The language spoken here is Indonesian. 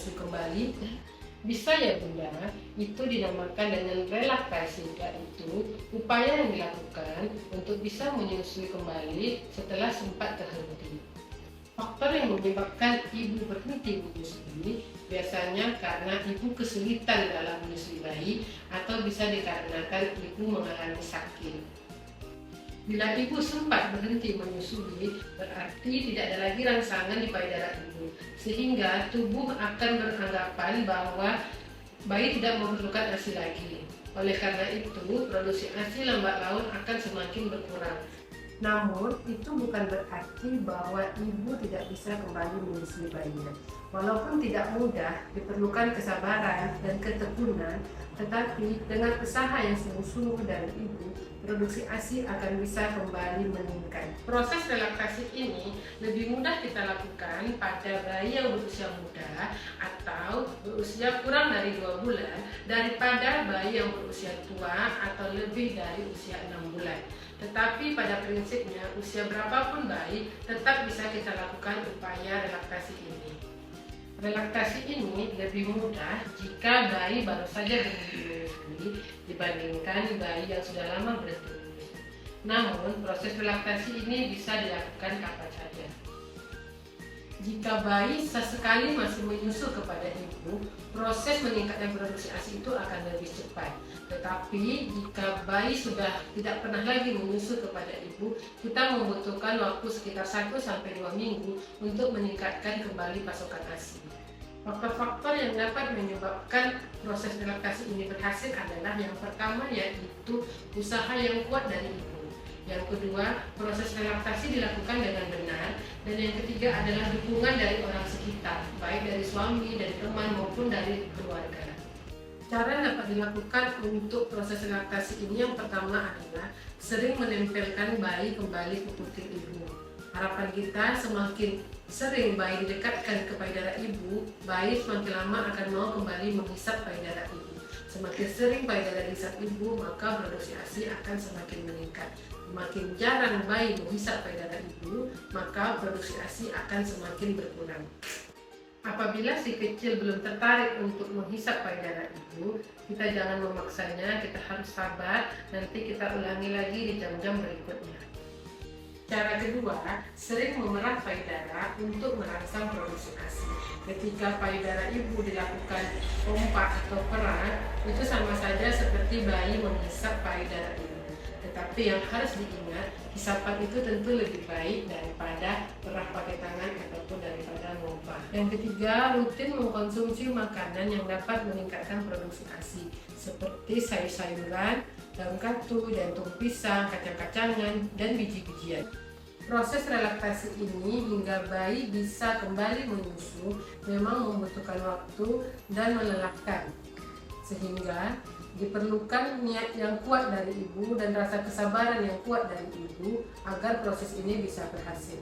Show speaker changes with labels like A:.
A: menyusui kembali? Bisa ya Bunda, itu dinamakan dengan relaktasi, yaitu upaya yang dilakukan untuk bisa menyusui kembali setelah sempat terhenti. Faktor yang menyebabkan ibu berhenti menyusui biasanya karena ibu kesulitan dalam menyusui bayi atau bisa dikarenakan ibu mengalami sakit. Bila ibu sempat berhenti menyusui, berarti tidak ada lagi rangsangan di payudara ibu, sehingga tubuh akan beranggapan bahwa bayi tidak memerlukan ASI lagi. Oleh karena itu, produksi ASI lambat laun akan semakin berkurang. Namun, itu bukan berarti bahwa ibu tidak bisa kembali menyusui bayinya. Walaupun tidak mudah, diperlukan kesabaran dan ketekunan, tetapi dengan usaha yang sungguh-sungguh dari ibu, produksi ASI akan bisa kembali meningkat. Proses relaksasi ini lebih mudah kita lakukan pada bayi yang berusia muda atau berusia kurang dari 2 bulan daripada bayi yang berusia tua atau lebih dari usia 6 bulan. Tetapi pada prinsipnya usia berapapun bayi tetap bisa kita lakukan upaya relaksasi ini. Relaksasi ini lebih mudah jika bayi baru saja berhenti menyusui dibandingkan bayi yang sudah lama berhenti menyusui. Namun proses relaksasi ini bisa dilakukan kapan saja. Jika bayi sesekali masih menyusu kepada ibu, proses meningkatkan produksi ASI itu akan lebih cepat. Tetapi jika bayi sudah tidak pernah lagi menyusu kepada ibu, kita membutuhkan waktu sekitar 1-2 minggu untuk meningkatkan kembali pasokan ASI. Faktor-faktor yang dapat menyebabkan proses relaksasi ini berhasil adalah yang pertama yaitu usaha yang kuat dari ibu. Yang kedua, proses relaksasi dilakukan dengan benar. Dan yang ketiga adalah dukungan dari orang sekitar, baik dari suami, dari teman, maupun dari keluarga. Cara yang dapat dilakukan untuk proses relaksasi ini yang pertama adalah sering menempelkan bayi kembali ke puting ibu. Harapan kita semakin sering bayi didekatkan ke payudara ibu, bayi semakin lama akan mau kembali menghisap payudara ibu. Semakin sering payudara dihisap ibu, maka produksi ASI akan semakin meningkat. Semakin jarang bayi menghisap payudara ibu, maka produksi ASI akan semakin berkurang. Apabila si kecil belum tertarik untuk menghisap payudara ibu, kita jangan memaksanya, kita harus sabar, nanti kita ulangi lagi di jam-jam berikutnya. Cara kedua, sering memerah payudara untuk merangsang produksi ASI. Ketika payudara ibu dilakukan pompa atau perah, itu sama saja seperti bayi menghisap payudara ibu. Tetapi yang harus diingat, hisapan itu tentu lebih baik daripada perah pakai tangan ataupun daripada pompa. Yang ketiga, rutin mengkonsumsi makanan yang dapat meningkatkan produksi ASI, seperti sayur-sayuran, daun katu, jantung pisang, kacang-kacangan, dan biji-bijian. Proses relaksasi ini hingga bayi bisa kembali menyusu memang membutuhkan waktu dan melelahkan, sehingga diperlukan niat yang kuat dari ibu dan rasa kesabaran yang kuat dari ibu agar proses ini bisa berhasil.